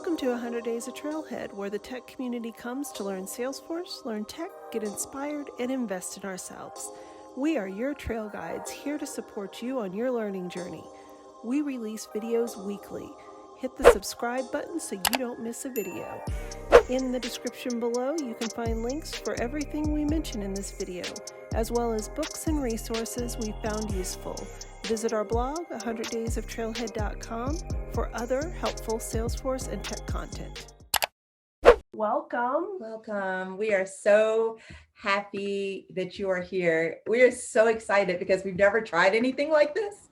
Welcome to 100 Days of Trailhead, where the tech community comes to learn Salesforce, learn tech, get inspired, and invest in ourselves. We are your trail guides, here to support you on your learning journey. We release videos weekly. Hit the subscribe button so you don't miss a video. In the description below, you can find links for everything we mention in this video, as well as books and resources we found useful. Visit our blog, 100daysoftrailhead.com, for other helpful Salesforce and tech content. Welcome. Welcome. We are so happy that you are here. We are so excited because we've never tried anything like this.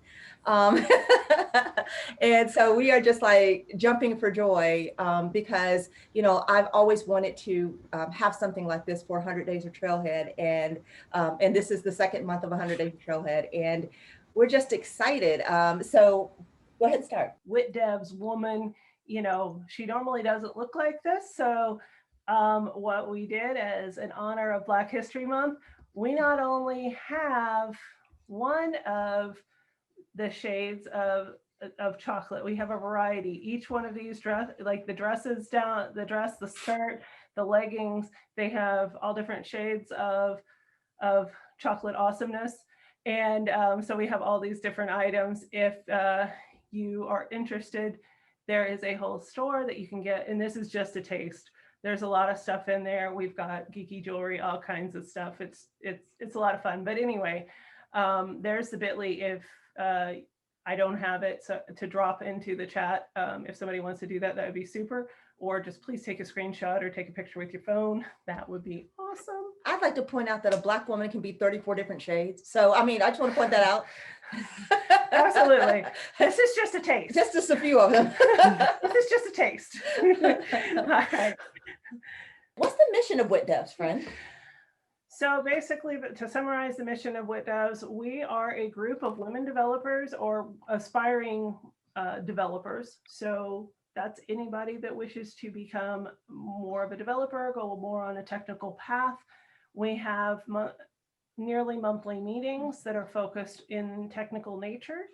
And so we are just like jumping for joy because, you know, I've always wanted to have something like this for 100 Days of Trailhead. And this is the second month of 100 Days of Trailhead. And we're just excited. So go ahead and start. Whit Dev's woman, you know, she normally doesn't look like this. So what we did as in honor of Black History Month, we not only have one of the shades of chocolate, we have a variety. Each one of these like the dresses down, the dress, the skirt, the leggings, they have all different shades of chocolate awesomeness. And so we have all these different items. If you are interested, there is a whole store that you can get, and this is just a taste. There's a lot of stuff in there. We've got geeky jewelry, all kinds of stuff. It's a lot of fun. But anyway, there's the bit.ly if I don't have it to drop into the chat. If somebody wants to do that, that would be super. Or just please take a screenshot or take a picture with your phone. That would be awesome. I'd like to point out that a Black woman can be 34 different shades. So, I mean, I just want to point that out. Absolutely. This is just a taste. Just a few of them. This is just a taste. All right. What's the mission of Whit Devs, friend? So basically, to summarize the mission of Whit Devs, we are a group of women developers or aspiring developers. So that's anybody that wishes to become more of a developer, go more on a technical path. We have nearly monthly meetings that are focused in technical nature.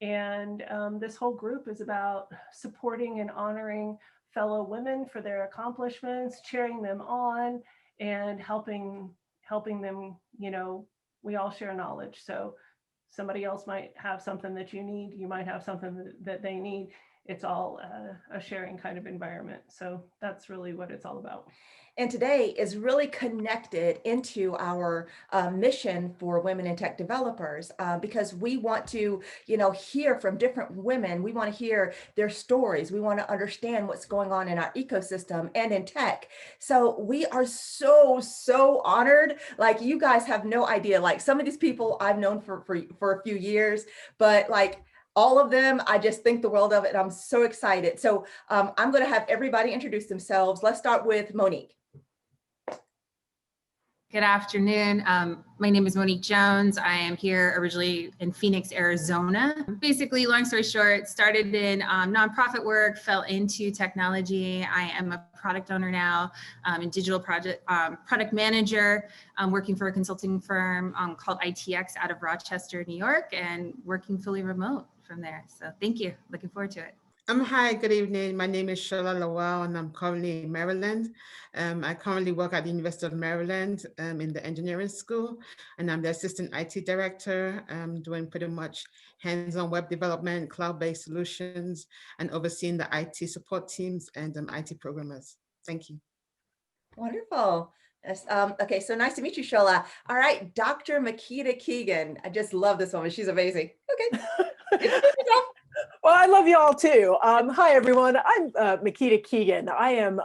And this whole group is about supporting and honoring fellow women for their accomplishments, cheering them on, and helping them, you know, we all share knowledge. So somebody else might have something that you need, you might have something that they need. It's all a sharing kind of environment. So that's really what it's all about. And today is really connected into our mission for women in tech developers because we want to, you know, hear from different women. We want to hear their stories. We want to understand what's going on in our ecosystem and in tech. So we are so honored. Like, you guys have no idea. Like, some of these people I've known for a few years, but like, all of them, I just think the world of it. I'm so excited. So I'm going to have everybody introduce themselves. Let's start with Monique. Good afternoon. My name is Monique Jones. I am here originally in Phoenix, Arizona. Basically, long story short, started in nonprofit work, fell into technology. I am a product owner now, and digital product manager. I'm working for a consulting firm called ITX out of Rochester, New York, and working fully remote from there. So thank you. Looking forward to it. Hi, good evening. My name is Shola Lawal, and I'm currently in Maryland. I currently work at the University of Maryland in the engineering school, and I'm the assistant IT director. I'm doing pretty much hands-on web development, cloud-based solutions, and overseeing the IT support teams and IT programmers. Thank you. Wonderful. Yes, okay, so nice to meet you, Shola. All right, Dr. Makeda Keegan. I just love this woman. She's amazing. Okay. Well, I love y'all too. Hi, everyone. I'm Makeda Keegan. I am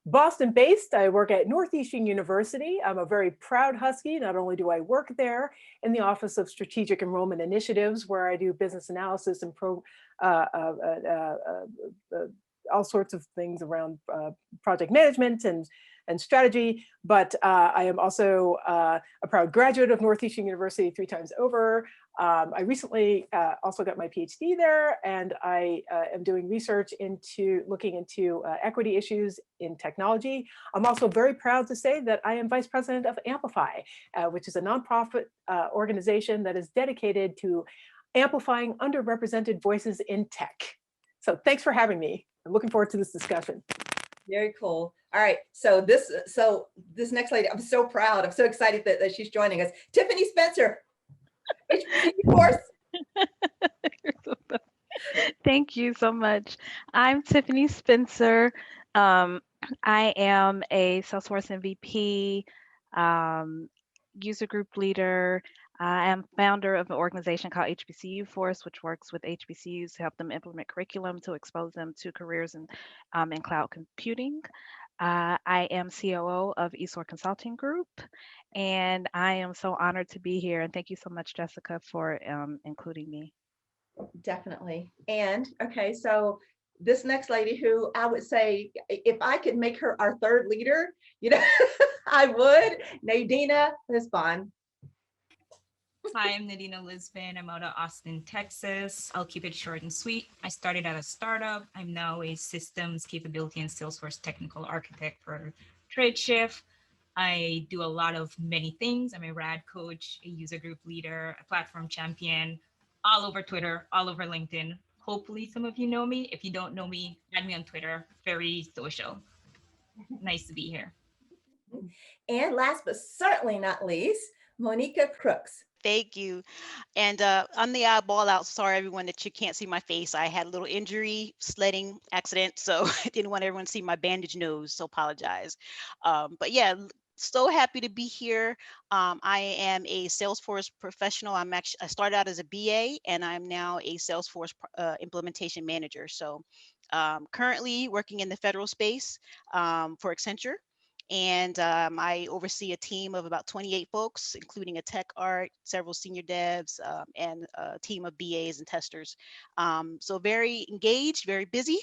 Boston-based. I work at Northeastern University. I'm a very proud Husky. Not only do I work there in the Office of Strategic Enrollment Initiatives, where I do business analysis and all sorts of things around project management and strategy, but I am also a proud graduate of Northeastern University 3 times over. I recently also got my PhD there, and I am doing research looking into equity issues in technology. I'm also very proud to say that I am vice president of Amplify, which is a nonprofit organization that is dedicated to amplifying underrepresented voices in tech. So thanks for having me. I'm looking forward to this discussion. Very cool. All right. So this next lady, I'm so proud. I'm so excited that she's joining us. Tiffany Spencer, HBCU course. Thank you so much. I'm Tiffany Spencer. I am a Salesforce MVP, user group leader. I am founder of an organization called HBCU Force, which works with HBCUs to help them implement curriculum to expose them to careers in cloud computing. I am COO of Esor Consulting Group, and I am so honored to be here. And thank you so much, Jessica, for including me. Definitely. And okay, so this next lady, who I would say, if I could make her our third leader, I would. Nadina Lisbon. Hi, I'm Nadina Lisbon. I'm out of Austin, Texas. I'll keep it short and sweet. I started at a startup. I'm now a systems capability and Salesforce technical architect for Tradeshift. I do a lot of many things. I'm a rad coach, a user group leader, a platform champion, all over Twitter, all over LinkedIn. Hopefully some of you know me. If you don't know me, add me on Twitter. Very social. Nice to be here. And last but certainly not least, Monika Crooks. Thank you. And I'm the eyeball out. Sorry, everyone, that you can't see my face. I had a little injury, sledding accident, so I didn't want everyone to see my bandaged nose, so apologize. But yeah, so happy to be here. I am a Salesforce professional. I started out as a BA, and I'm now a Salesforce implementation manager. So currently working in the federal space for Accenture. And I oversee a team of about 28 folks, including a tech art, several senior devs, and a team of BAs and testers. So very engaged, very busy.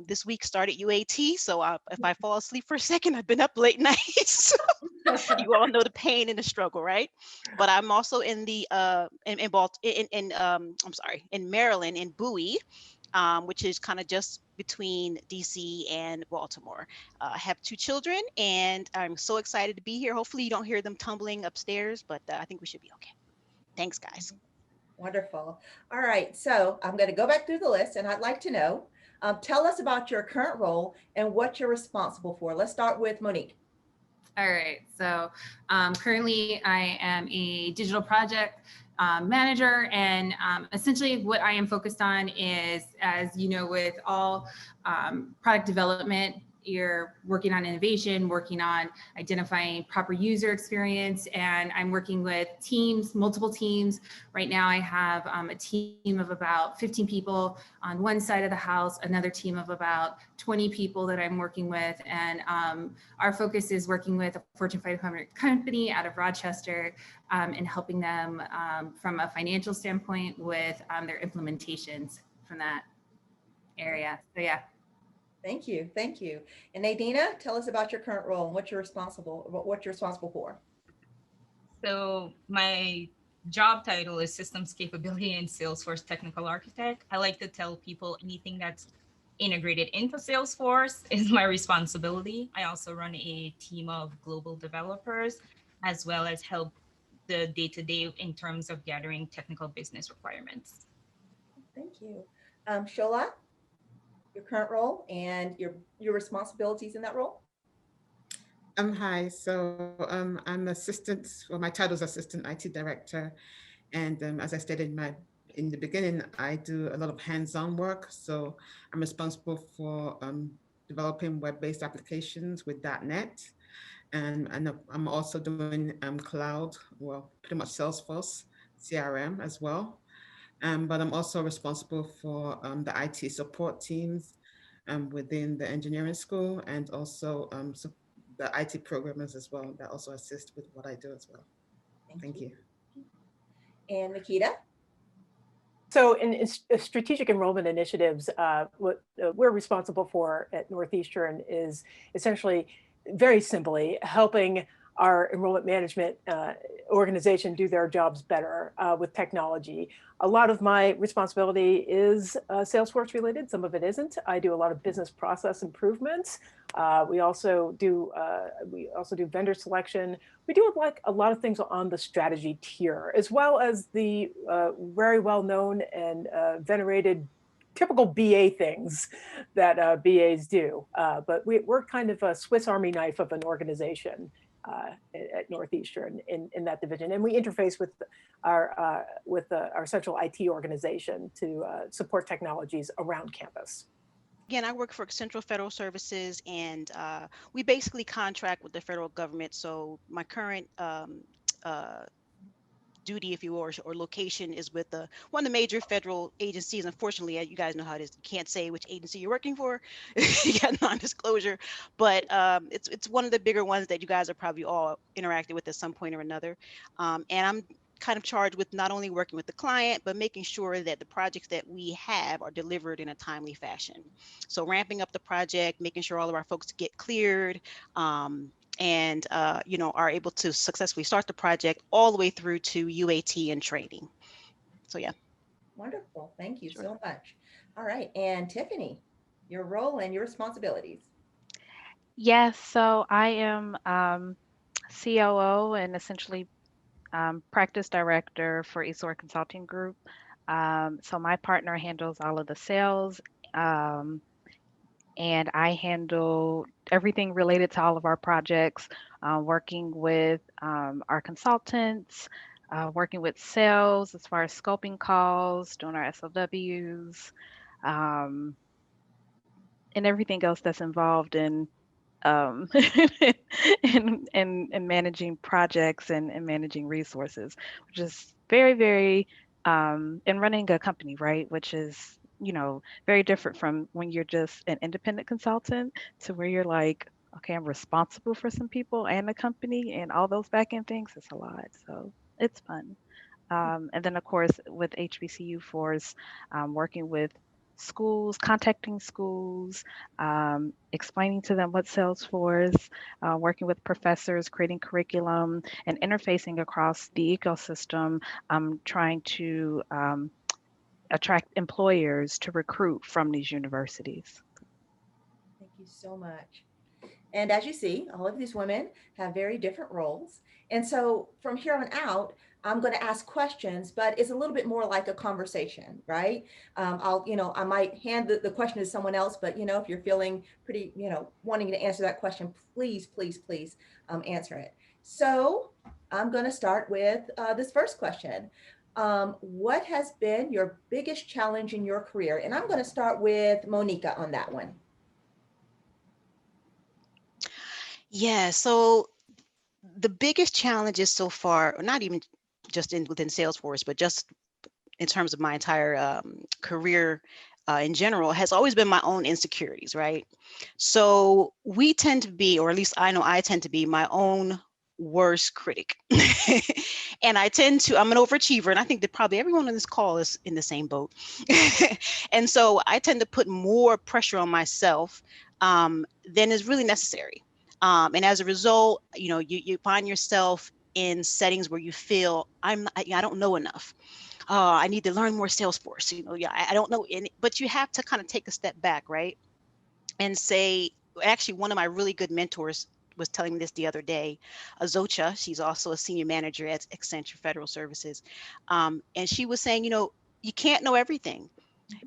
This week started UAT, so if I fall asleep for a second, I've been up late nights. You all know the pain and the struggle, right? But I'm also in the in Maryland, in Bowie, which is kind of just between DC and Baltimore. I have 2 children, and I'm so excited to be here. Hopefully you don't hear them tumbling upstairs, but I think we should be okay. Thanks, guys. Wonderful. All right, so I'm going to go back through the list, and I'd like to know, tell us about your current role and what you're responsible for. Let's start with Monique. All right, so currently I am a digital project manager, and essentially what I am focused on is, as you know, with all product development, you're working on innovation, working on identifying proper user experience, and I'm working with teams, multiple teams. Right now I have a team of about 15 people on one side of the house, another team of about 20 people that I'm working with, and our focus is working with a Fortune 500 company out of Rochester and helping them from a financial standpoint with their implementations from that area. So yeah. Thank you. Thank you. And Nadina, tell us about your current role and what you're responsible for. So my job title is Systems Capability and Salesforce Technical Architect. I like to tell people anything that's integrated into Salesforce is my responsibility. I also run a team of global developers, as well as help the day-to-day in terms of gathering technical business requirements. Thank you. Shola, your current role and your responsibilities in that role? Hi, so I'm assistant, well, my title is Assistant IT Director. And as I stated in the beginning, I do a lot of hands-on work. So I'm responsible for developing web-based applications with .NET. And I'm also doing cloud, well, pretty much Salesforce, CRM as well. But I'm also responsible for the IT support teams within the engineering school, and also the IT programmers as well that also assist with what I do as well. Thank you. And Makeda? So in strategic enrollment initiatives, what we're responsible for at Northeastern is essentially, very simply, helping our enrollment management organization do their jobs better with technology. A lot of my responsibility is Salesforce related, some of it isn't. I do a lot of business process improvements. We also do vendor selection. We do like a lot of things on the strategy tier, as well as the very well known and venerated typical BA things that BAs do. But we're kind of a Swiss Army knife of an organization at Northeastern in that division. And we interface with our central IT organization to support technologies around campus. Again, I work for Central Federal Services, and we basically contract with the federal government. So my current duty, if you will, or location is with one of the major federal agencies. Unfortunately, you guys know how it is. You can't say which agency you're working for. You got non-disclosure, but it's one of the bigger ones that you guys are probably all interacted with at some point or another. And I'm kind of charged with not only working with the client, but making sure that the projects that we have are delivered in a timely fashion. So ramping up the project, making sure all of our folks get cleared, and are able to successfully start the project all the way through to UAT and training. So yeah. Wonderful. Thank you so much. All right. And Tiffany, your role and your responsibilities. Yes, so I am COO and essentially practice director for Esor Consulting Group. So my partner handles all of the sales, and I handle everything related to all of our projects, working with our consultants, working with sales as far as scoping calls, doing our SOWs, and everything else that's involved in um, in managing projects and managing resources, which is very, very, and running a company, right? Which is, very different from when you're just an independent consultant to where you're like, okay, I'm responsible for some people and the company and all those back end things. It's a lot. So it's fun. And then, of course, with HBCU Force, working with schools, contacting schools, explaining to them what Salesforce, working with professors, creating curriculum, and interfacing across the ecosystem, trying to attract employers to recruit from these universities. Thank you so much. And as you see, all of these women have very different roles. And so from here on out, I'm going to ask questions, but it's a little bit more like a conversation, right? I might hand the question to someone else, but, if you're feeling pretty, wanting to answer that question, please, please, please answer it. So I'm going to start with this first question. What has been your biggest challenge in your career? And I'm going to start with Monika on that one. Yeah, so the biggest challenges so far, or not even just within Salesforce, but just in terms of my entire career in general, has always been my own insecurities, right? So we tend to be, or at least I know I tend to be my own worst critic. And I'm an overachiever, and I think that probably everyone on this call is in the same boat. And so I tend to put more pressure on myself than is really necessary. And as a result, you find yourself in settings where you feel I don't know enough. I need to learn more Salesforce. I don't know. But you have to kind of take a step back, right? And say, actually, one of my really good mentors was telling me this the other day, Azocha. She's also a senior manager at Accenture Federal Services. And she was saying, you can't know everything.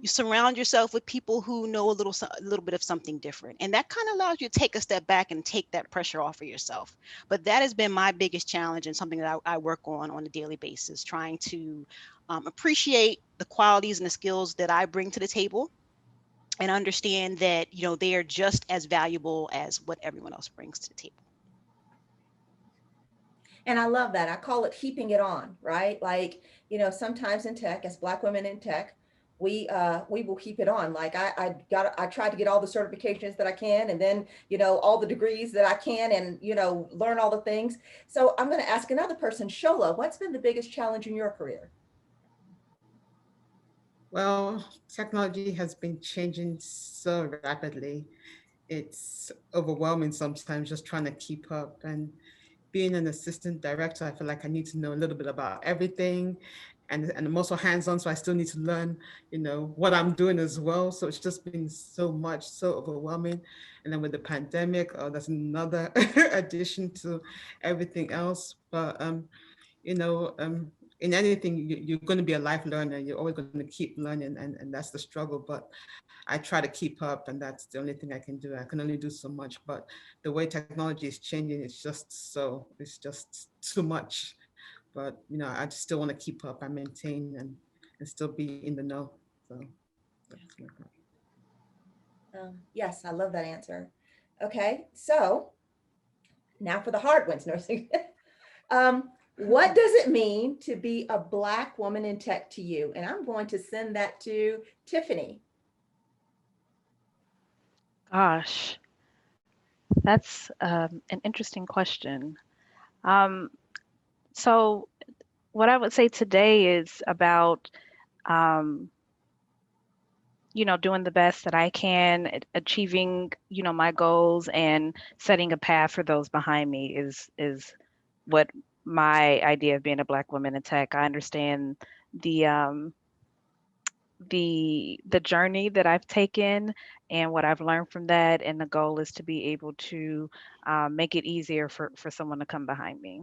You surround yourself with people who know a little bit of something different. And that kind of allows you to take a step back and take that pressure off of yourself. But that has been my biggest challenge and something that I work on a daily basis, trying to appreciate the qualities and the skills that I bring to the table and understand that, they are just as valuable as what everyone else brings to the table. And I love that. I call it heaping it on, right? Like, sometimes in tech, as Black women in tech, we will keep it on. Like I try to get all the certifications that I can, and then, all the degrees that I can, and, learn all the things. So I'm going to ask another person, Shola, what's been the biggest challenge in your career? Well, technology has been changing so rapidly. It's overwhelming sometimes just trying to keep up. And being an assistant director, I feel like I need to know a little bit about everything. And I'm also hands-on, so I still need to learn, what I'm doing as well. So it's just been so much, so overwhelming. And then with the pandemic, that's another addition to everything else. But in anything, you're going to be a life learner. You're always going to keep learning, and that's the struggle. But I try to keep up, and that's the only thing I can do. I can only do so much, but the way technology is changing, it's just too much. But you know, I just still want to keep up. I maintain and still be in the know. So that's my point. Yes, I love that answer. Okay, so now for the hard ones. No, what does it mean to be a Black woman in tech to you? And I'm going to send that to Tiffany. Gosh, that's an interesting question. So what I would say today is about, you know, doing the best that I can, achieving, you know, my goals and setting a path for those behind me is what my idea of being a Black woman in tech. I understand the journey that I've taken and what I've learned from that, and the goal is to be able to make it easier for someone to come behind me.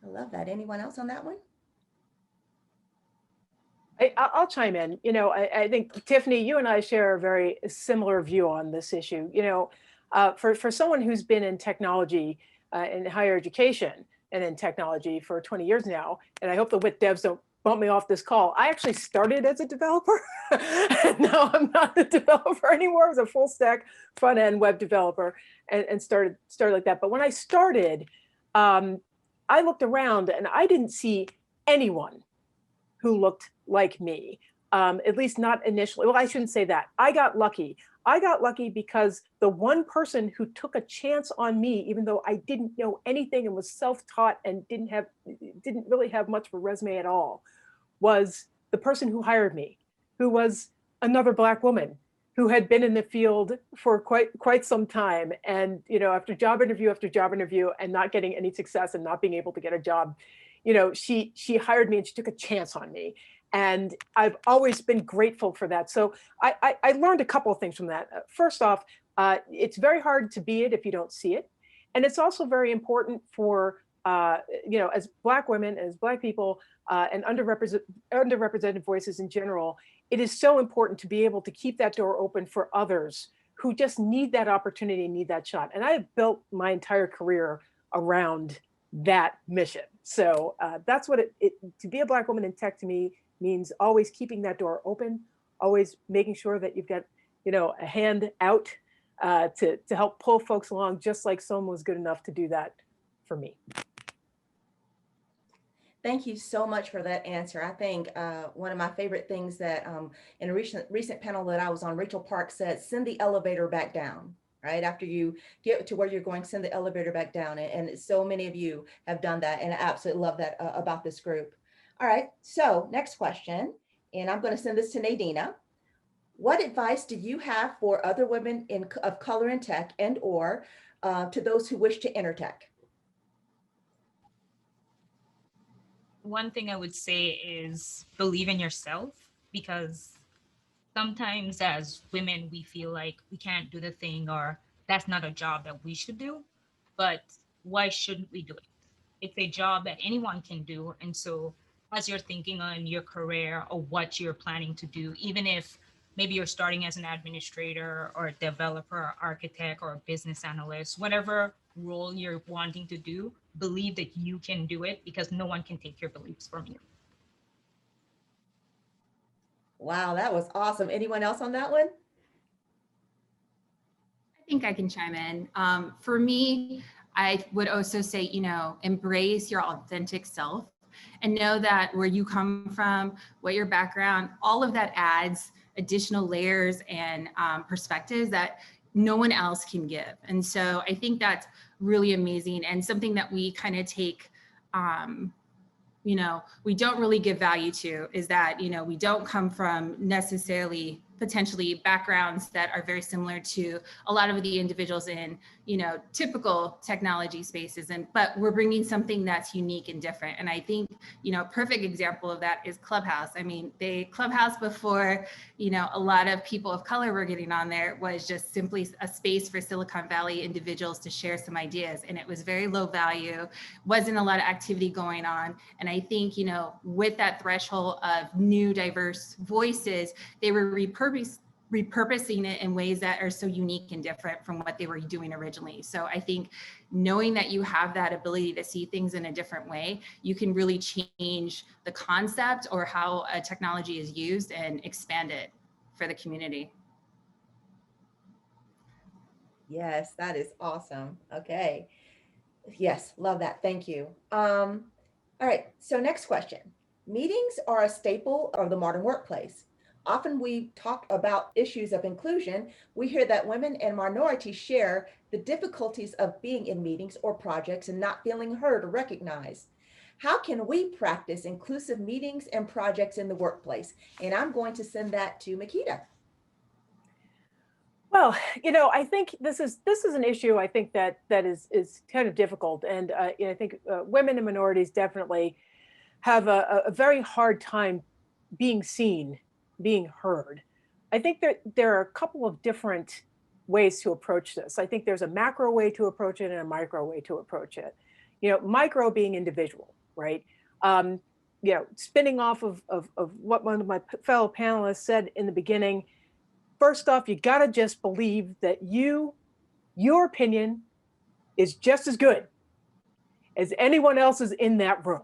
I love that. Anyone else on that one? I'll chime in. You know, I think, Tiffany, you and I share a very similar view on this issue. You know, for someone who's been in technology, in higher education and in technology for 20 years now, and I hope the Whit devs don't bump me off this call. I actually started as a developer, and now I'm not a developer anymore. I was a full stack front end web developer and started like that. But when I started, I looked around and I didn't see anyone who looked like me, at least not initially. Well, I shouldn't say that. I got lucky. I got lucky because the one person who took a chance on me, even though I didn't know anything and was self-taught and didn't really have much of a resume at all, was the person who hired me, who was another Black woman who had been in the field for quite some time. And, you know, after job interview after job interview and not getting any success and not being able to get a job, you know, she hired me and she took a chance on me. And I've always been grateful for that. So I learned a couple of things from that. First off, it's very hard to be it if you don't see it. And it's also very important for, you know, as Black women, as Black people, and underrepresented voices in general, it is so important to be able to keep that door open for others who just need that opportunity, need that shot. And I have built my entire career around that mission. So that's what to be a Black woman in tech to me means always keeping that door open, always making sure that you've got, you know, a hand out to help pull folks along, just like someone was good enough to do that for me. Thank you so much for that answer. I think one of my favorite things that in a recent panel that I was on, Rachel Park said, send the elevator back down. Right after you get to where you're going, send the elevator back down. And so many of you have done that. And I absolutely love that about this group. All right, so next question, and I'm going to send this to Nadina. What advice do you have for other women of color in tech and or to those who wish to enter tech? One thing I would say is believe in yourself, because sometimes as women, we feel like we can't do the thing or that's not a job that we should do, but why shouldn't we do it? It's a job that anyone can do. And so as you're thinking on your career or what you're planning to do, even if maybe you're starting as an administrator or a developer or architect or a business analyst, whatever role you're wanting to do, believe that you can do it, because no one can take your beliefs from you. Wow, that was awesome. Anyone else on that one? I think I can chime in. For me, I would also say, you know, embrace your authentic self and know that where you come from, what your background, all of that adds additional layers and perspectives that no one else can give. And so I think that's really amazing and something that we kind of take, you know, we don't really give value to, is that, you know, we don't come from necessarily potentially backgrounds that are very similar to a lot of the individuals in, you know, typical technology spaces, but we're bringing something that's unique and different. And I think, you know, a perfect example of that is Clubhouse. I mean, Clubhouse before, you know, a lot of people of color were getting on there was just simply a space for Silicon Valley individuals to share some ideas. And it was very low value, wasn't a lot of activity going on. And I think, you know, with that threshold of new diverse voices, they were repurposing it in ways that are so unique and different from what they were doing originally. So I think knowing that you have that ability to see things in a different way, you can really change the concept or how a technology is used and expand it for the community. Yes, that is awesome. Okay. Yes, love that. Thank you. All right, so next question. Meetings are a staple of the modern workplace. Often we talk about issues of inclusion. We hear that women and minorities share the difficulties of being in meetings or projects and not feeling heard or recognized. How can we practice inclusive meetings and projects in the workplace? And I'm going to send that to Makeda. Well, you know, I think this is an issue. I think that is kind of difficult, and you know, I think women and minorities definitely have a very hard time being seen, being heard. I think that there are a couple of different ways to approach this. I think there's a macro way to approach it and a micro way to approach it. You know, micro being individual, right? You know, spinning off of what one of my fellow panelists said in the beginning. First off, you gotta just believe that your opinion is just as good as anyone else's in that room,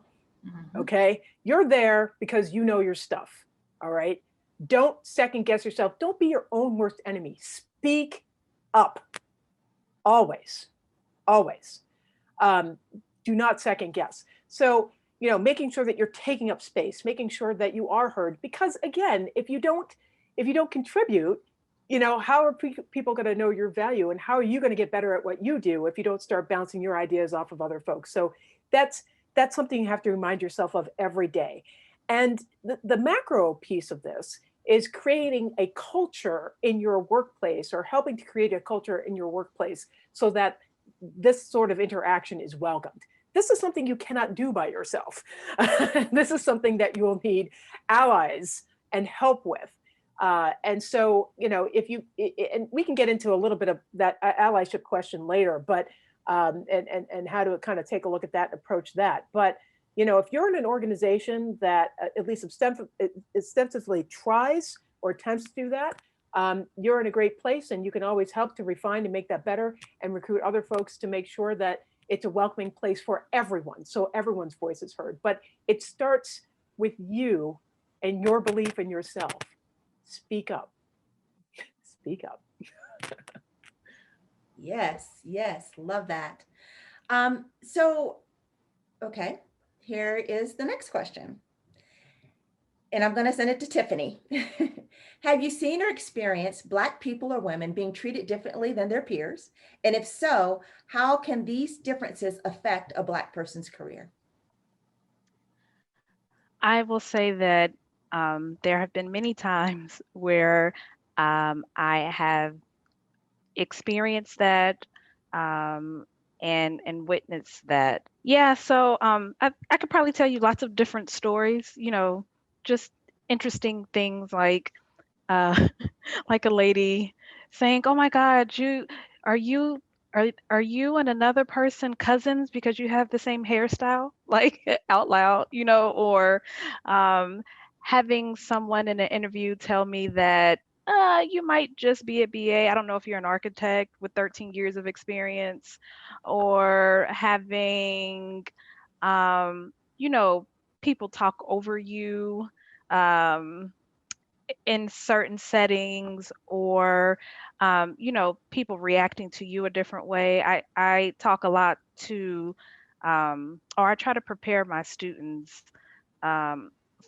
okay? You're there because you know your stuff, all right? Don't second guess yourself. Don't be your own worst enemy. Speak up, always, always. Do not second guess. So, you know, making sure that you're taking up space, making sure that you are heard, because again, if you don't contribute, you know, how are people going to know your value, and how are you going to get better at what you do if you don't start bouncing your ideas off of other folks? So that's something you have to remind yourself of every day. And the macro piece of this is creating a culture in your workplace, or helping to create a culture in your workplace so that this sort of interaction is welcomed. This is something you cannot do by yourself. This is something that you will need allies and help with. And so, you know, and we can get into a little bit of that allyship question later, but and how to kind of take a look at that and approach that. But, you know, if you're in an organization that at least extensively tries or attempts to do that, you're in a great place, and you can always help to refine and make that better, and recruit other folks to make sure that it's a welcoming place for everyone, so everyone's voice is heard. But it starts with you and your belief in yourself. Speak up. Speak up. Yes, yes, love that. So, okay, here is the next question. And I'm going to send it to Tiffany. Have you seen or experienced Black people or women being treated differently than their peers? And if so, how can these differences affect a Black person's career? I will say that there have been many times where I have experienced that and witnessed that. Yeah, so I could probably tell you lots of different stories, you know, just interesting things like like a lady saying, "Oh my God, are you are you and another person cousins because you have the same hairstyle?" Like out loud, you know, or having someone in an interview tell me that you might just be a BA. I don't know if you're an architect with 13 years of experience, or having, you know, people talk over you. In certain settings, or you know, people reacting to you a different way. I talk a lot to or I try to prepare my students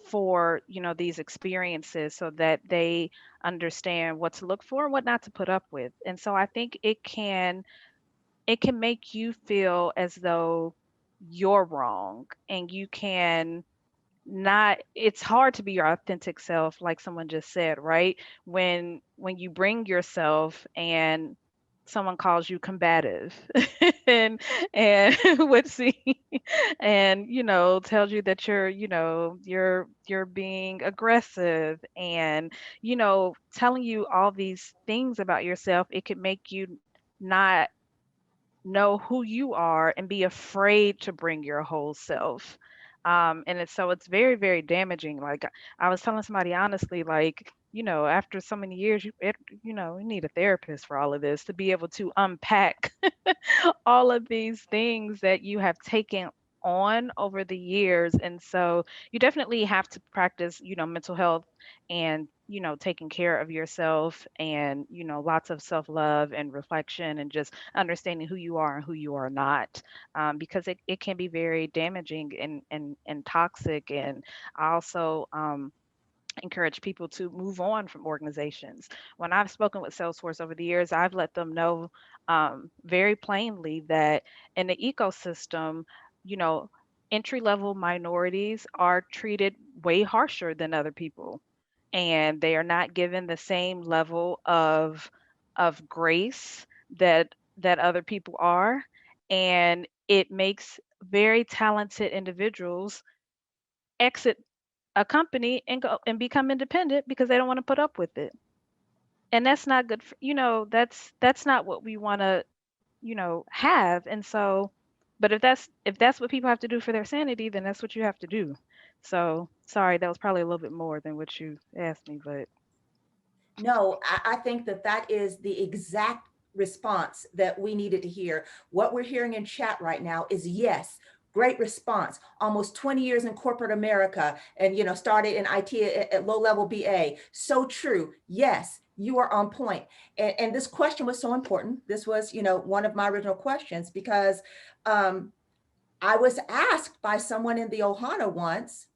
for, you know, these experiences so that they understand what to look for and what not to put up with. And so I think it can make you feel as though you're wrong, and you can it's hard to be your authentic self, like someone just said, right? When you bring yourself and someone calls you combative and would see and tells you that you're being aggressive and telling you all these things about yourself, it could make you not know who you are and be afraid to bring your whole self. And it's very, very damaging. Like I was telling somebody honestly, like, after so many years, you need a therapist for all of this to be able to unpack all of these things that you have taken on over the years. And so you definitely have to practice, mental health and, taking care of yourself and, lots of self love and reflection and just understanding who you are and who you are not, because it can be very damaging and toxic. And I also, encourage people to move on from organizations. When I've spoken with Salesforce over the years, I've let them know very plainly that in the ecosystem, you know, entry level minorities are treated way harsher than other people, and they are not given the same level of grace that other people are, and it makes very talented individuals exit a company and go and become independent because they don't want to put up with it. And that's not good for, that's not what we want to, have. And so, but if that's what people have to do for their sanity, then that's what you have to do. So sorry, that was probably a little bit more than what you asked me, but No, I think that that is the exact response that we needed to hear. What we're hearing in chat right now is yes, great response. Almost 20 years in corporate America and, started in IT at low level BA. So true. Yes, you are on point. And this question was so important. This was, one of my original questions because I was asked by someone in the Ohana once,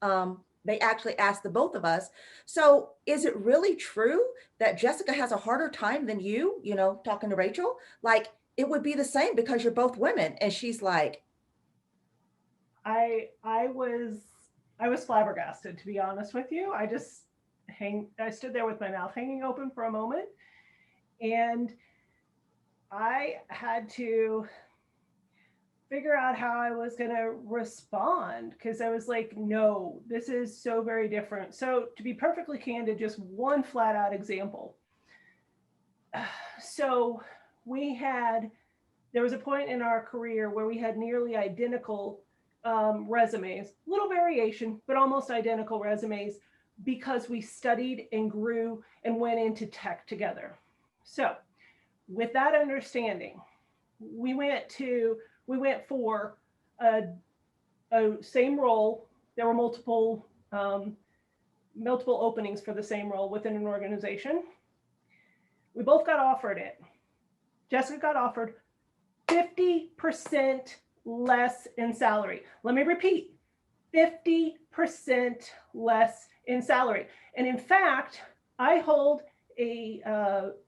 they actually asked the both of us, so is it really true that Jessica has a harder time than you, talking to Rachel? Like, it would be the same because you're both women. And she's like, I was flabbergasted, to be honest with you. I stood there with my mouth hanging open for a moment, and I had to figure out how I was going to respond because I was like, no, this is so very different. So to be perfectly candid, just one flat out example. So there was a point in our career where we had nearly identical resumes, little variation, but almost identical resumes because we studied and grew and went into tech together. So with that understanding, we went for a same role. There were multiple openings for the same role within an organization. We both got offered it. Jessica got offered 50% less in salary. Let me repeat, 50% less in salary. And in fact, I hold a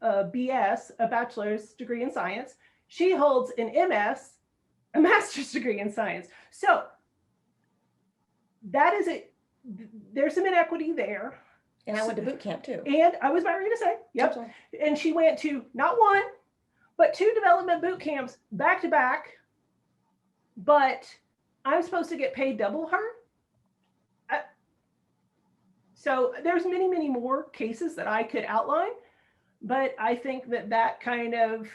BS, a bachelor's degree in science. She holds an MS, a master's degree in science. So that is it. There's some inequity there. and I went to boot camp too. And I was about ready to say, yep. Sorry. And she went to not one, but 2 development boot camps back to back. But I'm supposed to get paid double her. So there's many, many more cases that I could outline, but I think that kind of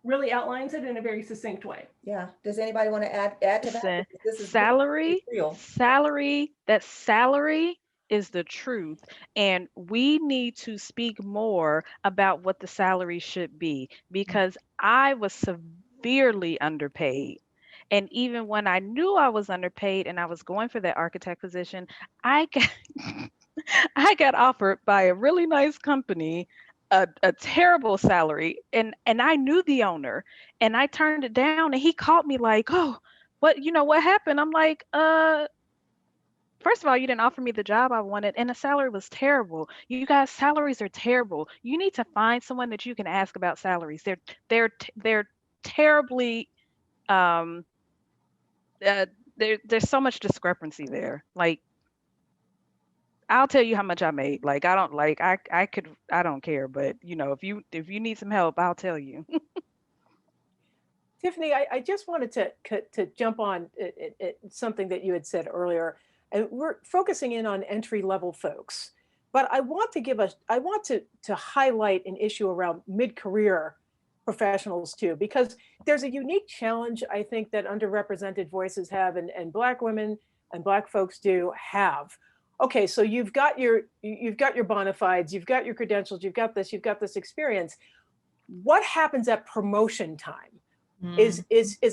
really outlines it in a very succinct way. Yeah. Does anybody want to add to that? This is salary. That salary is the truth. And we need to speak more about what the salary should be, because I was severely underpaid. And even when I knew I was underpaid and I was going for that architect position, I got offered by a really nice company a terrible salary, and I knew the owner, and I turned it down, and he called me like, oh, what happened? I'm like, first of all, you didn't offer me the job I wanted, and the salary was terrible. You guys, salaries are terrible. You need to find someone that you can ask about salaries. They're terribly there's so much discrepancy there. Like, I'll tell you how much I made. Like, I don't like I don't care, but you know, if you need some help, I'll tell you. Tiffany, I just wanted to jump on something that you had said earlier, and we're focusing in on entry level folks, but I want to highlight an issue around mid-career professionals too, because there's a unique challenge I think that underrepresented voices have, and Black women and Black folks do have. Okay, so you've got your bona fides, you've got your credentials, you've got this experience. What happens at promotion time is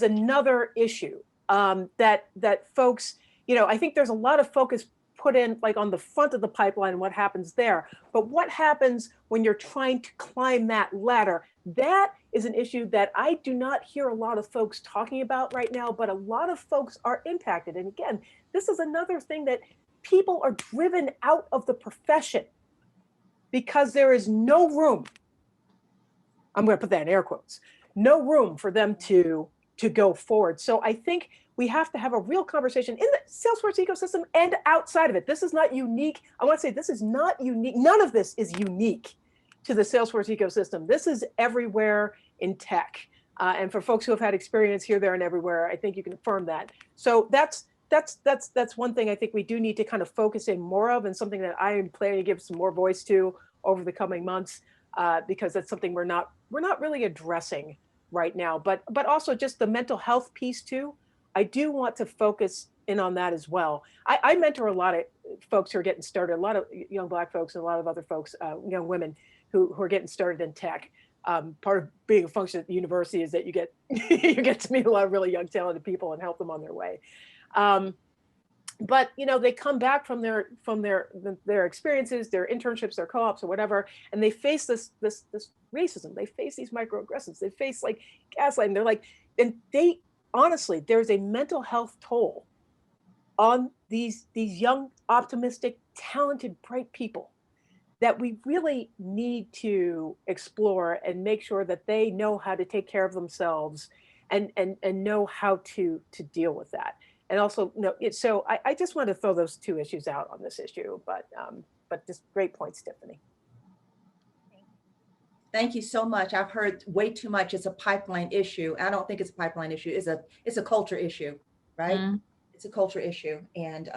another issue that folks, you know, I think there's a lot of focus put in like on the front of the pipeline and what happens there. But what happens when you're trying to climb that ladder? That is an issue that I do not hear a lot of folks talking about right now, but a lot of folks are impacted. And again, this is another thing that people are driven out of the profession because there is no room. I'm going to put that in air quotes. No room for them to go forward. So I think we have to have a real conversation in the Salesforce ecosystem and outside of it. This is not unique. I want to say this is not unique. None of this is unique to the Salesforce ecosystem. This is everywhere in tech. And for folks who have had experience here, there, and everywhere, I think you can affirm that. So that's one thing I think we do need to kind of focus in more of, and something that I am planning to give some more voice to over the coming months, because that's something we're not really addressing right now. But also just the mental health piece too. I do want to focus in on that as well. I mentor a lot of folks who are getting started, a lot of young Black folks and a lot of other folks, young women who are getting started in tech. Part of being a function at the university is that you get you get to meet a lot of really young, talented people and help them on their way. But you know, they come back from their experiences, their internships, their co-ops, or whatever, and they face this racism. They face these microaggressions. They face like gaslighting. They're like, and they honestly, there's a mental health toll on these young, optimistic, talented, bright people that we really need to explore and make sure that they know how to take care of themselves and know how to deal with that. And also, you know, so I just want to throw those two issues out on this issue, but just great points, Tiffany. Thank you so much. I've heard way too much. It's a pipeline issue. I don't think it's a pipeline issue. It's a culture issue, right? Mm. It's a culture issue, and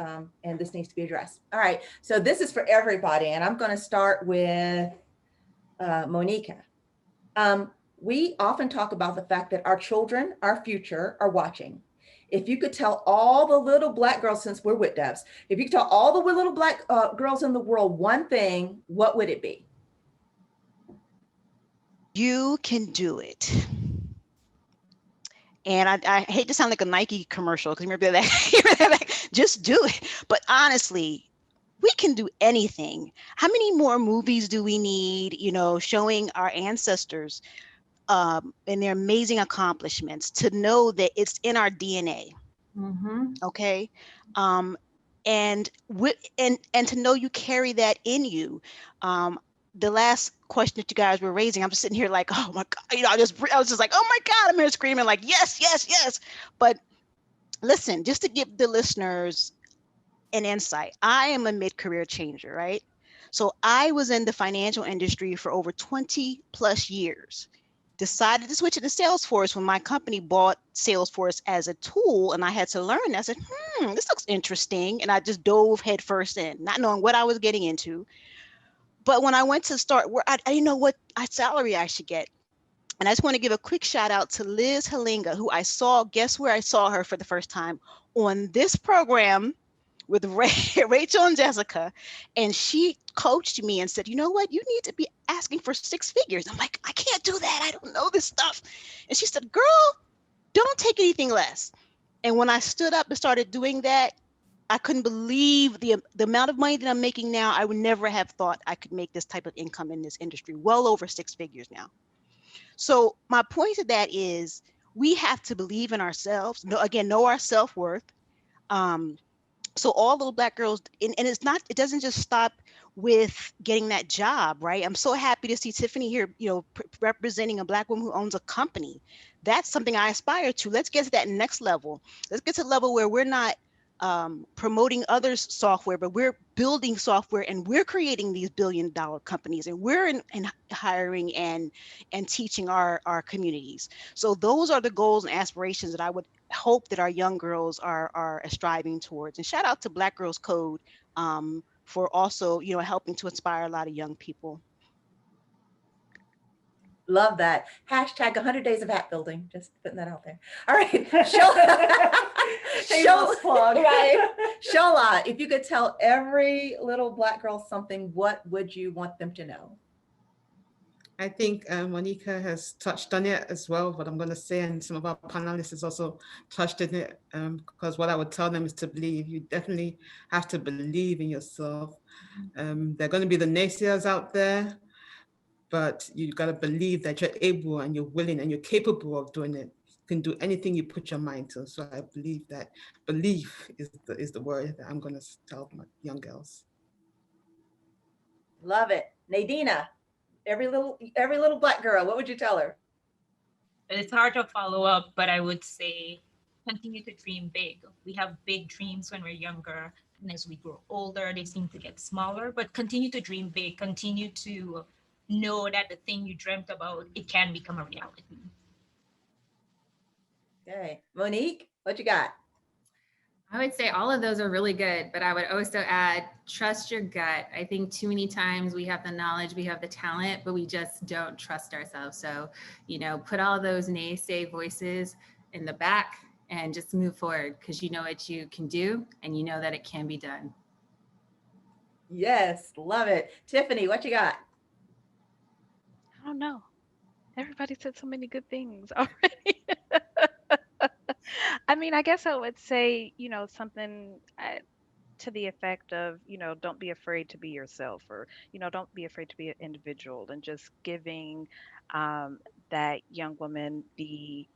this needs to be addressed. All right, so this is for everybody, and I'm going to start with Monika. We often talk about the fact that our children, our future, are watching. If you could tell all the little Black girls, since we're Whit devs, if you could tell all the little Black girls in the world one thing, what would it be? You can do it. And I hate to sound like a Nike commercial, because remember that, just do it. But honestly, we can do anything. How many more movies do we need, you know, showing our ancestors and their amazing accomplishments, to know that it's in our DNA? Mm-hmm. Okay. And to know you carry that in you. The last question that you guys were raising, I'm just sitting here like, oh my God, you know, I was just like, oh my God, I'm here screaming like, yes, yes, yes. But listen, just to give the listeners an insight, I am a mid-career changer, right? So I was in the financial industry for over 20 plus years. Decided to switch it to Salesforce when my company bought Salesforce as a tool, and I had to learn. I said, this looks interesting. And I just dove headfirst in, not knowing what I was getting into. But when I went to start, I didn't know what salary I should get. And I just want to give a quick shout out to Liz Halinga, who I saw, guess where I saw her for the first time? On this program with Rachel and Jessica. And she coached me and said, you know what, you need to be asking for 6 figures. I'm like, I can't do that. I don't know this stuff. And she said, girl, don't take anything less. And when I stood up and started doing that, I couldn't believe the amount of money that I'm making now. I would never have thought I could make this type of income in this industry, well over 6 figures now. So my point to that is we have to believe in ourselves. Know our self-worth. So all little Black girls, and it doesn't just stop with getting that job, right? I'm so happy to see Tiffany here, representing a Black woman who owns a company. That's something I aspire to. Let's get to that next level. Let's get to the level where we're not promoting others' software, but we're building software and we're creating these billion-dollar companies, and we're in hiring and teaching our communities. So those are the goals and aspirations that I would hope that our young girls are striving towards. And shout out to Black Girls Code for also, helping to inspire a lot of young people. Love that. Hashtag 100 days of app building. Just putting that out there. All right. Shola, right. Shola, if you could tell every little Black girl something, what would you want them to know? I think Monika has touched on it as well, what I'm going to say, and some of our panelists has also touched on it, because what I would tell them is to believe. You definitely have to believe in yourself. There are going to be the naysayers out there, but you got to believe that you're able and you're willing and you're capable of doing it. You can do anything you put your mind to. So I believe that belief is the word that I'm going to tell my young girls. Love it. Nadina, every little Black girl, what would you tell her? It's hard to follow up, but I would say continue to dream big. We have big dreams when we're younger, and as we grow older, they seem to get smaller, but continue to dream big, continue to know that the thing you dreamt about, it can become a reality. Okay, Monique, what you got? I would say all of those are really good, but I would also add, trust your gut. I think too many times we have the knowledge, we have the talent, but we just don't trust ourselves. So, put all those naysay voices in the back and just move forward, because you know what you can do and you know that it can be done. Yes, love it. Tiffany, what you got? I don't know. Everybody said so many good things already. I mean, I guess I would say, something to the effect of, don't be afraid to be yourself, or, don't be afraid to be an individual, and just giving that young woman the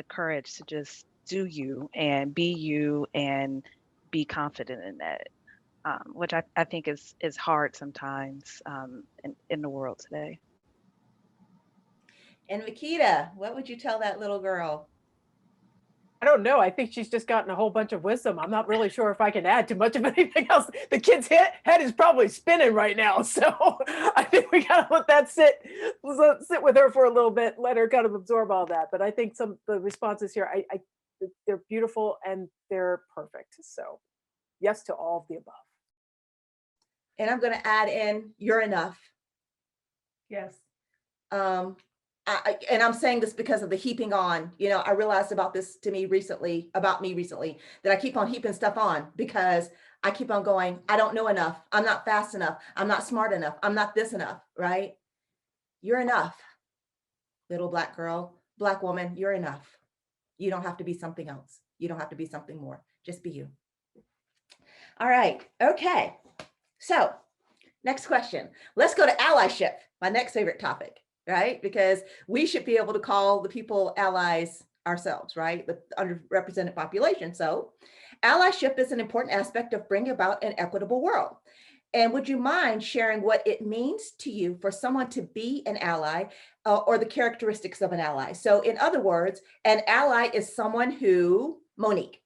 courage to just do you and be confident in that, which I think is hard sometimes in the world today. And Makeda, what would you tell that little girl? I don't know. I think she's just gotten a whole bunch of wisdom. I'm not really sure if I can add too much of anything else. The kid's head is probably spinning right now. So I think we got to let that sit with her for a little bit, let her kind of absorb all that. But I think some of the responses here, they're beautiful and they're perfect. So yes to all of the above. And I'm going to add in, you're enough. Yes. And I'm saying this because of the heaping on. I realized about me recently, that I keep on heaping stuff on because I keep on going, I don't know enough. I'm not fast enough. I'm not smart enough. I'm not this enough, right? You're enough. Little Black girl, Black woman, you're enough. You don't have to be something else. You don't have to be something more. Just be you. All right. Okay. So next question. Let's go to allyship, my next favorite topic. Right? Because we should be able to call the people allies ourselves, right? The underrepresented population. So allyship is an important aspect of bringing about an equitable world. And would you mind sharing what it means to you for someone to be an ally, or the characteristics of an ally? So in other words, an ally is someone who, Monique.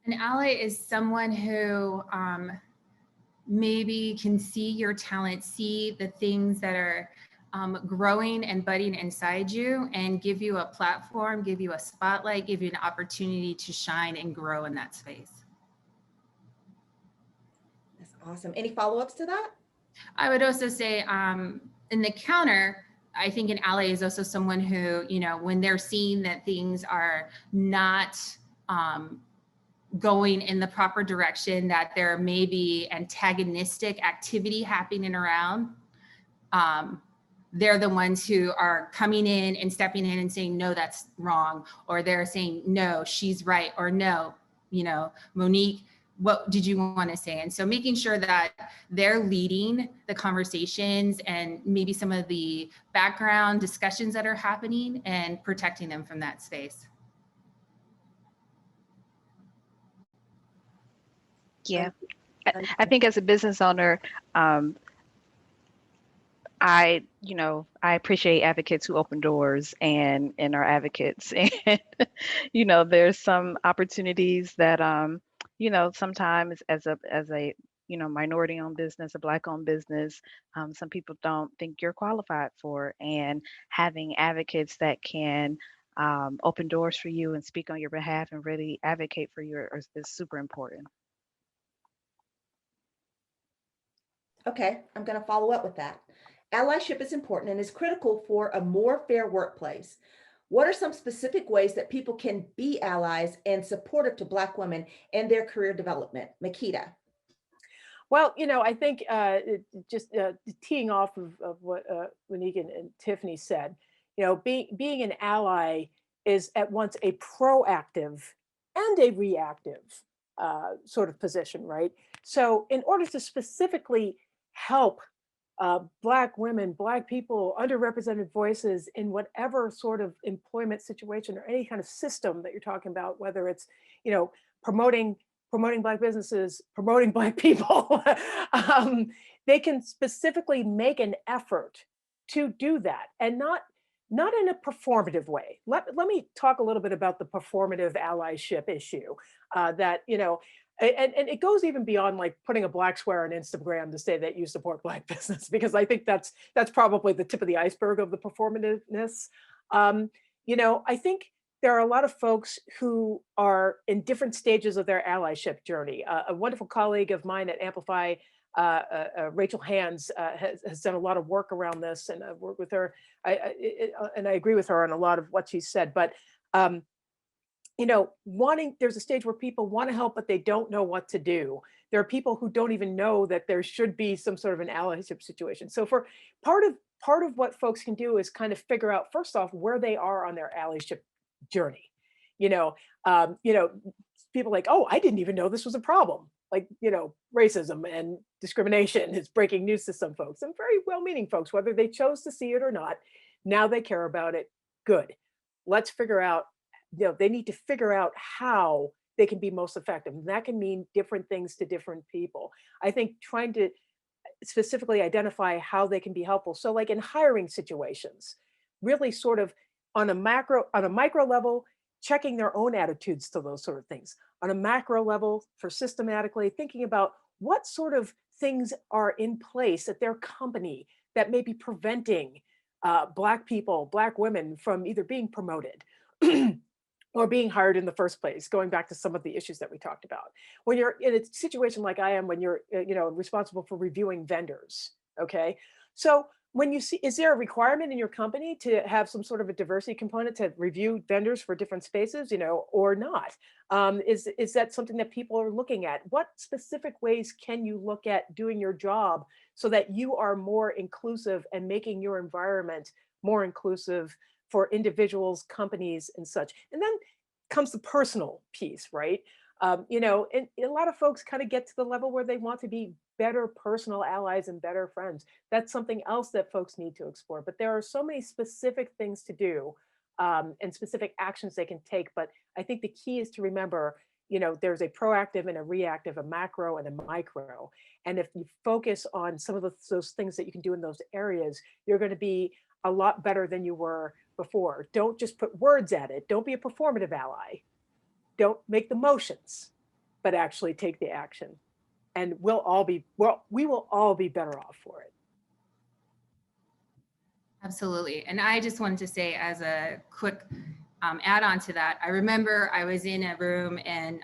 An ally is someone who maybe can see your talent, see the things that are growing and budding inside you, and give you a platform, give you a spotlight, give you an opportunity to shine and grow in that space. That's awesome. Any follow-ups to that? I would also say in the counter, I think an ally is also someone who, when they're seeing that things are not going in the proper direction, that there may be antagonistic activity happening around, they're the ones who are coming in and stepping in and saying, no, that's wrong. Or they're saying, no, she's right. Or no, Monique, what did you want to say? And so making sure that they're leading the conversations and maybe some of the background discussions that are happening and protecting them from that space. Yeah, I think as a business owner, I appreciate advocates who open doors and are advocates. And, there's some opportunities that, sometimes as a, minority owned business, a Black owned business, some people don't think you're qualified for, and having advocates that can open doors for you and speak on your behalf and really advocate for you is super important. Okay, I'm going to follow up with that. Allyship is important and is critical for a more fair workplace. What are some specific ways that people can be allies and supportive to Black women in their career development? Makeda. Well, I think just teeing off of what Monique and Tiffany said, being an ally is at once a proactive and a reactive sort of position, right? So in order to specifically help Black women, Black people, underrepresented voices in whatever sort of employment situation or any kind of system that you're talking about, whether it's, promoting Black businesses, promoting Black people, they can specifically make an effort to do that, and not in a performative way. Let me talk a little bit about the performative allyship issue that, and it goes even beyond like putting a Black square on Instagram to say that you support Black business, because I think that's probably the tip of the iceberg of the performativeness. I think there are a lot of folks who are in different stages of their allyship journey. A wonderful colleague of mine at Amplify, Rachel Hands, has done a lot of work around this, and I've worked with her, and I agree with her on a lot of what she said. But there's a stage where people want to help, but they don't know what to do. There are people who don't even know that there should be some sort of an allyship situation. So for part of what folks can do is kind of figure out, first off, where they are on their allyship journey. People like, oh, I didn't even know this was a problem. Like, racism and discrimination is breaking news to some folks, and very well-meaning folks, whether they chose to see it or not. Now they care about it. Good. Let's figure out, they need to figure out how they can be most effective. And that can mean different things to different people. I think trying to specifically identify how they can be helpful. So like in hiring situations, really sort of on a micro level, checking their own attitudes to those sort of things. On a macro level, for systematically thinking about what sort of things are in place at their company that may be preventing Black people, Black women from either being promoted or being hired in the first place, going back to some of the issues that we talked about. When you're in a situation like I am, when you're responsible for reviewing vendors, okay? So when you see, is there a requirement in your company to have some sort of a diversity component to review vendors for different spaces, or not? Is that something that people are looking at? What specific ways can you look at doing your job so that you are more inclusive and making your environment more inclusive for individuals, companies, and such? And then comes the personal piece, right? And a lot of folks kind of get to the level where they want to be better personal allies and better friends. That's something else that folks need to explore. But there are so many specific things to do and specific actions they can take. But I think the key is to remember, there's a proactive and a reactive, a macro and a micro. And if you focus on some of those things that you can do in those areas, you're going to be a lot better than you were before. Don't just put words at it. Don't be a performative ally. Don't make the motions, but actually take the action. And we will all be better off for it. Absolutely. And I just wanted to say, as a quick add on to that, I remember I was in a room and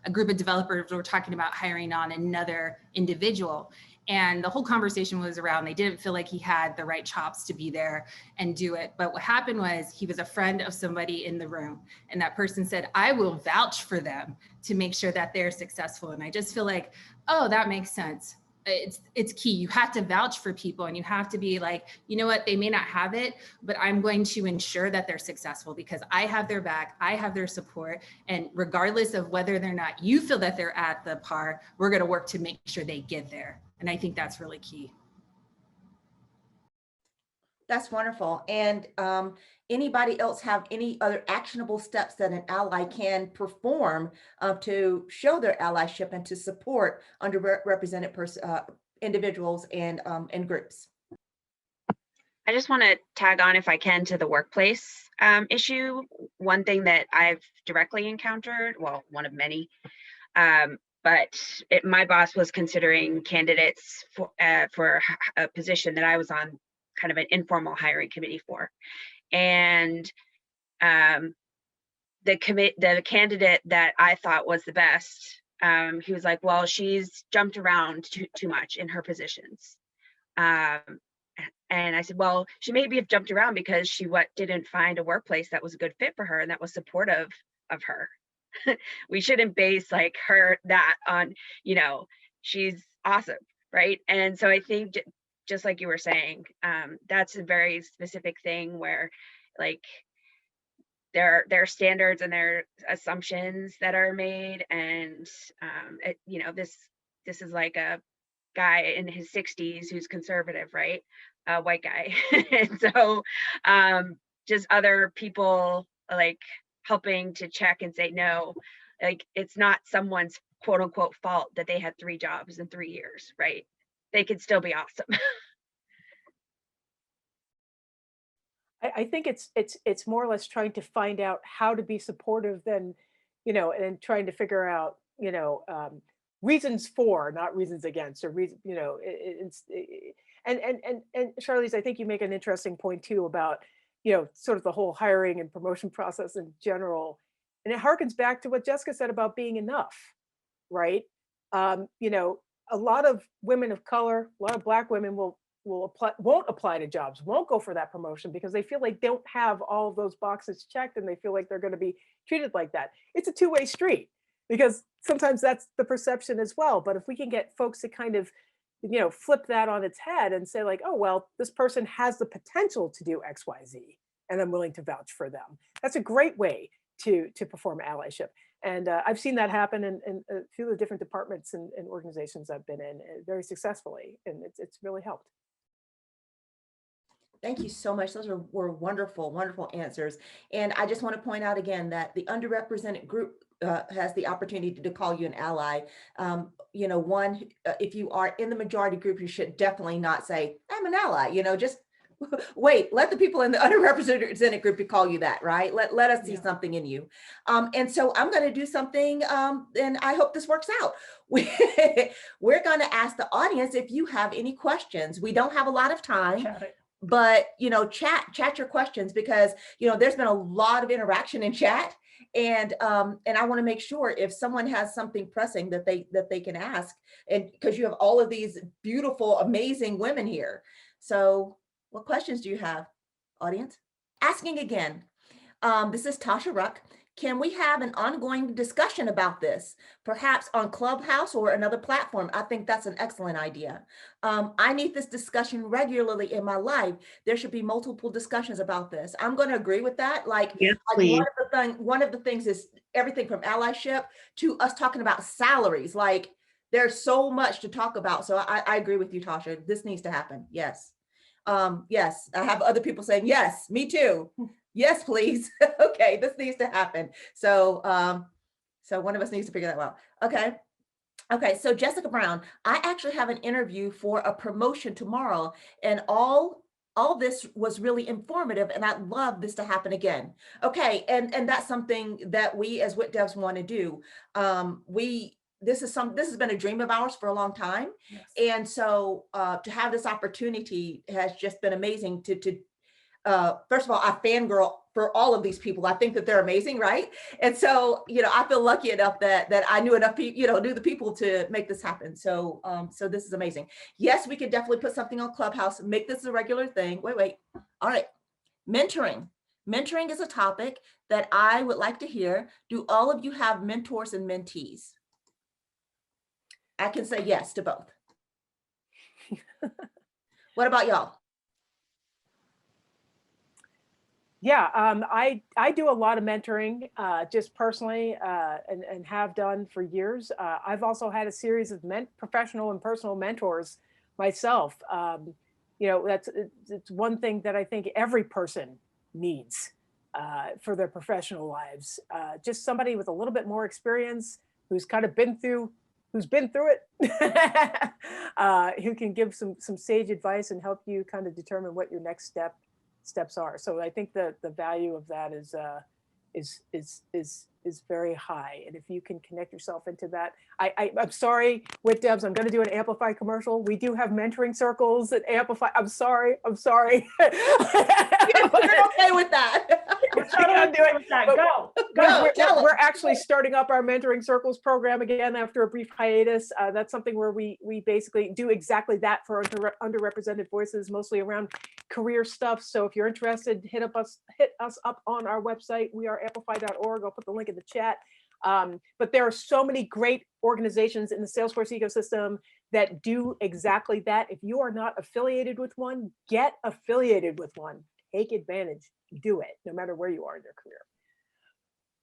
a group of developers were talking about hiring on another individual. And the whole conversation was around, they didn't feel like he had the right chops to be there and do it. But what happened was he was a friend of somebody in the room. And that person said, I will vouch for them to make sure that they're successful. And I just feel like, oh, that makes sense. It's key. You have to vouch for people, and you have to be like, you know what, they may not have it, but I'm going to ensure that they're successful because I have their back, I have their support. And regardless of whether or not you feel that they're at the par, we're going to work to make sure they get there. And I think that's really key. That's wonderful. And anybody else have any other actionable steps that an ally can perform to show their allyship and to support underrepresented individuals and groups? I just want to tag on, if I can, to the workplace issue. One thing that I've directly encountered, well, one of many, but my boss was considering candidates for a position that I was on kind of an informal hiring committee for. And the candidate that I thought was the best, he was like, well, she's jumped around too much in her positions. And I said, well, she maybe have jumped around because she didn't find a workplace that was a good fit for her and that was supportive of her. We shouldn't base like that on, she's awesome, right? And so I think just like you were saying, that's a very specific thing where like there are standards and there are assumptions that are made, and this is like a guy in his 60s who's conservative, right? A white guy. And so just other people like helping to check and say, no, like it's not someone's quote unquote fault that they had 3 jobs in 3 years, right? They could still be awesome. I think it's more or less trying to find out how to be supportive than, and trying to figure out, reasons for, not reasons against, or reason, and Charlize, I think you make an interesting point too about, sort of the whole hiring and promotion process in general. And it harkens back to what Jessica said about being enough, right? A lot of women of color, a lot of Black women won't apply to jobs, won't go for that promotion because they feel like they don't have all of those boxes checked and they feel like they're going to be treated like that. It's a two-way street because sometimes that's the perception as well. But if we can get folks to kind of, flip that on its head and say like, oh, well, this person has the potential to do X, Y, Z, and I'm willing to vouch for them. That's a great way to perform allyship. And I've seen that happen in a few of the different departments and organizations I've been in very successfully. And it's really helped. Thank you so much. Those were wonderful, wonderful answers. And I just want to point out again that the underrepresented group has the opportunity to call you an ally. If you are in the majority group, you should definitely not say, I'm an ally, just wait, let the people in the underrepresented group call you that, right? Let us see something in you. And so I'm going to do something, and I hope this works out. We're going to ask the audience if you have any questions. We don't have a lot of time. But, chat your questions because, there's been a lot of interaction in chat. And I want to make sure if someone has something pressing that they can ask, and because you have all of these beautiful, amazing women here. So what questions do you have, audience? Asking again. This is Tasha Ruck. Can we have an ongoing discussion about this, perhaps on Clubhouse or another platform? I think that's an excellent idea. I need this discussion regularly in my life. There should be multiple discussions about this. I'm going to agree with that. Yes, one of the things is everything from allyship to us talking about salaries. Like there's so much to talk about. So I agree with you, Tasha. This needs to happen. Yes. Yes. I have other people saying, yes, me too. Yes, please. Okay, this needs to happen. So one of us needs to figure that out. Okay, so Jessica Brown, I actually have an interview for a promotion tomorrow, and all this was really informative, and I'd love this to happen again. Okay, and that's something that we as Whit devs want to do. This has been a dream of ours for a long time. Yes. And so to have this opportunity has just been amazing to first of all, I fangirl for all of these people. I think that they're amazing, right? And so, I feel lucky enough that I knew enough people, knew the people to make this happen. So, so this is amazing. Yes, we could definitely put something on Clubhouse, make this a regular thing. Wait. All right. Mentoring. Mentoring is a topic that I would like to hear. Do all of you have mentors and mentees? I can say yes to both. What about y'all? Yeah, I do a lot of mentoring just personally and have done for years. I've also had a series of professional and personal mentors myself. you know, it's one thing that I think every person needs for their professional lives. Just somebody with a little bit more experience, who's kind of been through it, who can give some sage advice and help you kind of determine what your next steps are. So I think the value of that is very high. And if you can connect yourself into that, I'm sorry, Whit Debs, I'm going to do an Amplify commercial. We do have mentoring circles at Amplify. I'm sorry. You're okay with that. We're trying to do it with that. We're actually starting up our mentoring circles program again after a brief hiatus. That's something where we basically do exactly that for underrepresented voices, mostly around career stuff. So if you're interested, hit us up on our website. We are amplify.org. I'll put the link in the chat. But there are so many great organizations in the Salesforce ecosystem that do exactly that. If you are not affiliated with one, get affiliated with one. Take advantage. Do it, no matter where you are in your career.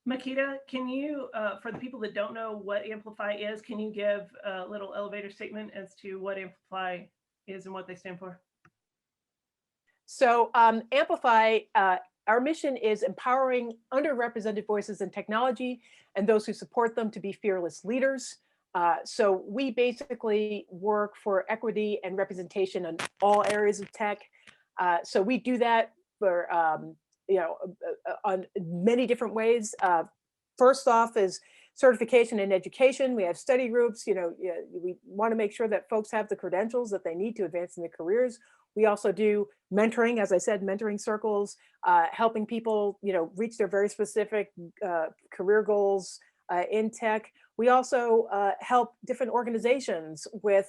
Makeda, can you, for the people that don't know what Amplify is, can you give a little elevator statement as to what Amplify is and what they stand for? So Amplify, our mission is empowering underrepresented voices in technology and those who support them to be fearless leaders. So we basically work for equity and representation in all areas of tech. So we do that for, on many different ways. First off is certification and education. We have study groups. We want to make sure that folks have the credentials that they need to advance in their careers. We also do mentoring, as I said, mentoring circles, helping people, reach their very specific career goals in tech. We also help different organizations with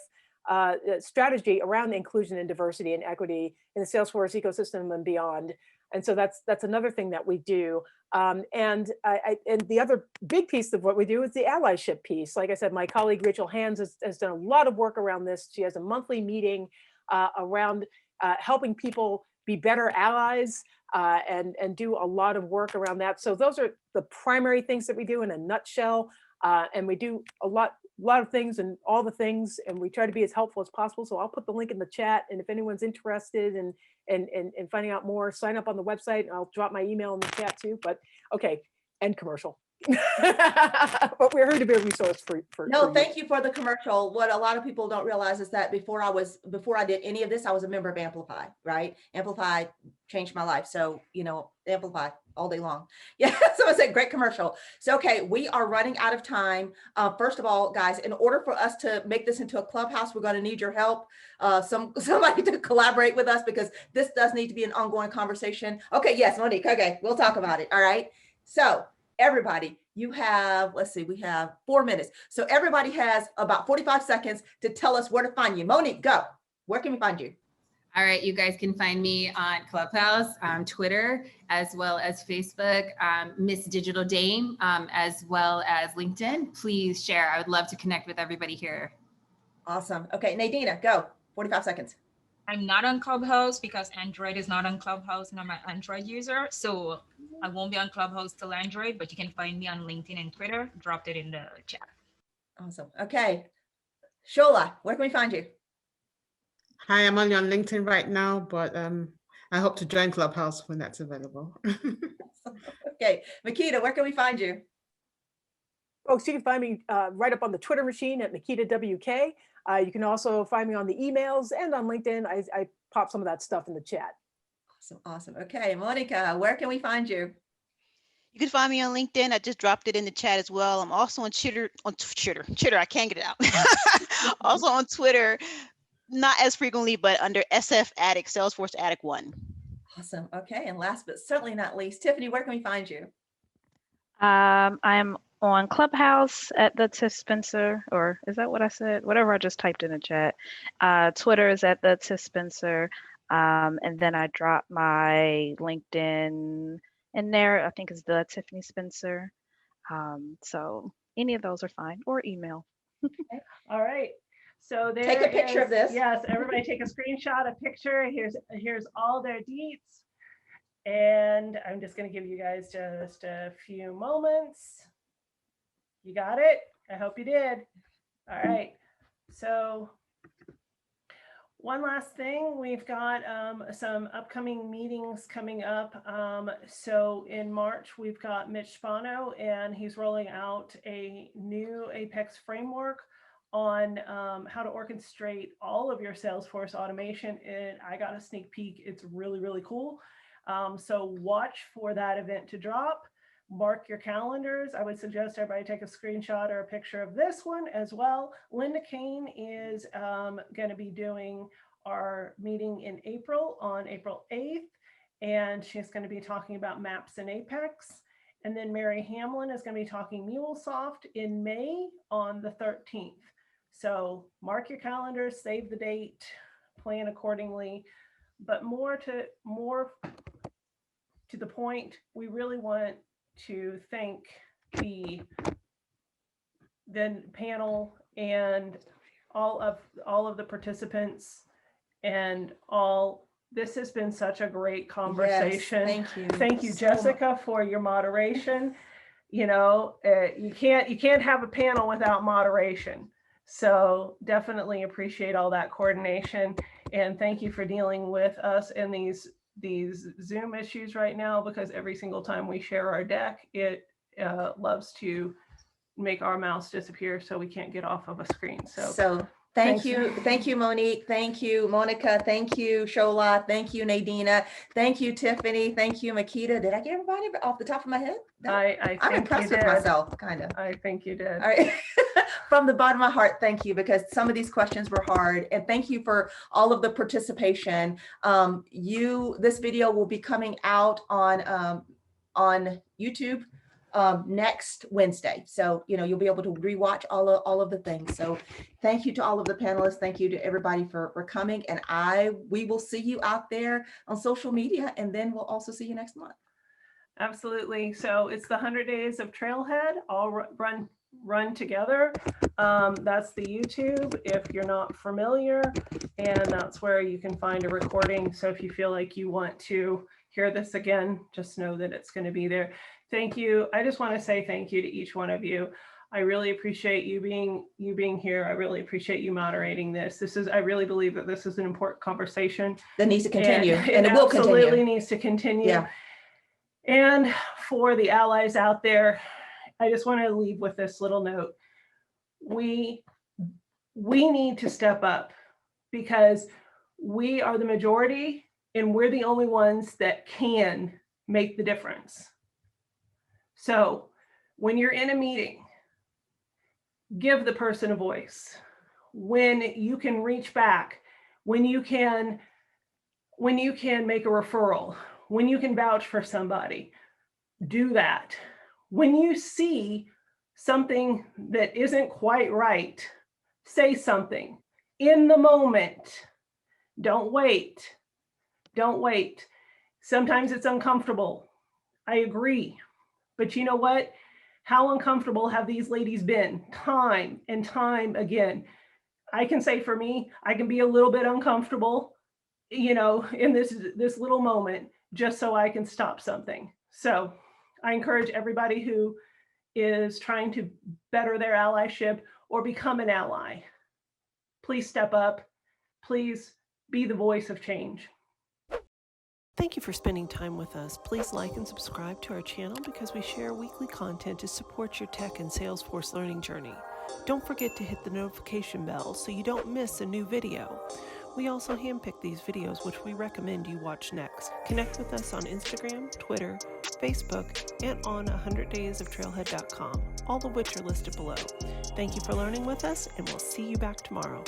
strategy around inclusion and diversity and equity in the Salesforce ecosystem and beyond. And so that's another thing that we do. And the other big piece of what we do is the allyship piece. Like I said, my colleague Rachel Hands has done a lot of work around this. She has a monthly meeting around helping people be better allies and do a lot of work around that. So those are the primary things that we do in a nutshell. And we do a lot of things and all the things, and we try to be as helpful as possible. So I'll put the link in the chat, and if anyone's interested in finding out more, sign up on the website, and I'll drop my email in the chat too. But okay, end commercial. But we're here to be a resource for No, thank you for the commercial. What a lot of people don't realize is that before I did any of this, I was a member of Amplify, right? Amplify changed my life. So, Amplify all day long. Yeah, so I said great commercial. So, okay, we are running out of time. First of all, guys, in order for us to make this into a clubhouse, we're going to need your help. Somebody to collaborate with us, because this does need to be an ongoing conversation. Okay, yes, Monique. Okay, we'll talk about it. All right. So everybody, you have, let's see, we have 4 minutes. So everybody has about 45 seconds to tell us where to find you. Monique, go. Where can we find you? All right, you guys can find me on Clubhouse, Twitter, as well as Facebook, Miss Digital Dame, as well as LinkedIn. Please share. I would love to connect with everybody here. Awesome. Okay, Nadina, go. 45 seconds. I'm not on Clubhouse because Android is not on Clubhouse and I'm an Android user. So I won't be on Clubhouse till Android, but you can find me on LinkedIn and Twitter. Dropped it in the chat. Awesome. Okay. Shola, where can we find you? Hi, I'm only on LinkedIn right now, but I hope to join Clubhouse when that's available. Okay. Makeda, where can we find you? Folks, you can find me right up on the Twitter machine at Makeda WK. You can also find me on the emails and on LinkedIn. I pop some of that stuff in the chat. Awesome. Okay, Monika, where can we find you? You can find me on LinkedIn. I just dropped it in the chat as well. I'm also on Twitter. I can't get it out. Also on Twitter, not as frequently, but under SF Addict, Salesforce Addict 1. Awesome. Okay, and last but certainly not least, Tiffany, where can we find you? I'm on Clubhouse at the Tiff Spencer, or is that what I said? Whatever I just typed in the chat. Twitter is at the Tiff Spencer. And then I dropped my LinkedIn in there. I think it's the Tiffany Spencer. So any of those are fine, or email. All right. So there take a picture of this. Yes, everybody take a screenshot, a picture. Here's all their deets. And I'm just going to give you guys just a few moments. You got it? I hope you did. All right. So One last thing, we've got some upcoming meetings coming up. So in March, we've got Mitch Spano, and he's rolling out a new Apex framework on how to orchestrate all of your Salesforce automation. And I got a sneak peek. It's really, really cool. So watch for that event to drop. Mark your calendars. I would suggest everybody take a screenshot or a picture of this one as well. Linda Kane is going to be doing our meeting in April on April 8th, and she's going to be talking about maps in Apex. And then Mary Hamlin is going to be talking MuleSoft in May on the 13th. So mark your calendars, save the date, plan accordingly. But more to the point, we really want to thank the panel and all of the participants and all. This has been such a great conversation. Yes, thank you. Thank you, so Jessica, for your moderation. You know, you can't have a panel without moderation. So definitely appreciate all that coordination, and thank you for dealing with us in these Zoom issues right now, because every single time we share our deck, it loves to make our mouse disappear, so we can't get off of a screen. So thank you, Monique. Thank you, Monika. Thank you, Shola. Thank you, Nadina. Thank you, Tiffany. Thank you, Makeda. Did I get everybody off the top of my head? No. I'm impressed with myself, kind of. I think you did. All right. From the bottom of my heart, thank you, because some of these questions were hard, and thank you for all of the participation. This video will be coming out on YouTube next Wednesday, so you'll be able to rewatch all of the things. So thank you to all of the panelists. Thank you to everybody for coming, and we will see you out there on social media, and then we'll also see you next month. Absolutely. So it's the 100 Days of Trailhead, all run together. That's the YouTube if you're not familiar, and that's where you can find a recording. So if you feel like you want to hear this again, just know that it's going to be there. Thank you. I just want to say thank you to each one of you. I really appreciate you being here. I really appreciate you moderating this. I really believe that this is an important conversation that needs to continue, and it will continue. Absolutely needs to continue. Yeah. And for the allies out there, I just want to leave with this little note. We need to step up, because we are the majority and we're the only ones that can make the difference. So when you're in a meeting, give the person a voice. When you can reach back, when you can make a referral, when you can vouch for somebody, do that. When you see something that isn't quite right, say something in the moment. Don't wait. Don't wait. Sometimes it's uncomfortable. I agree. But you know what? How uncomfortable have these ladies been time and time again? I can say for me, I can be a little bit uncomfortable, in this little moment, just so I can stop something. So I encourage everybody who is trying to better their allyship or become an ally, please step up. Please be the voice of change. Thank you for spending time with us. Please like and subscribe to our channel, because we share weekly content to support your tech and Salesforce learning journey. Don't forget to hit the notification bell so you don't miss a new video. We also handpick these videos, which we recommend you watch next. Connect with us on Instagram, Twitter, Facebook, and on 100daysoftrailhead.com, all of which are listed below. Thank you for learning with us, and we'll see you back tomorrow.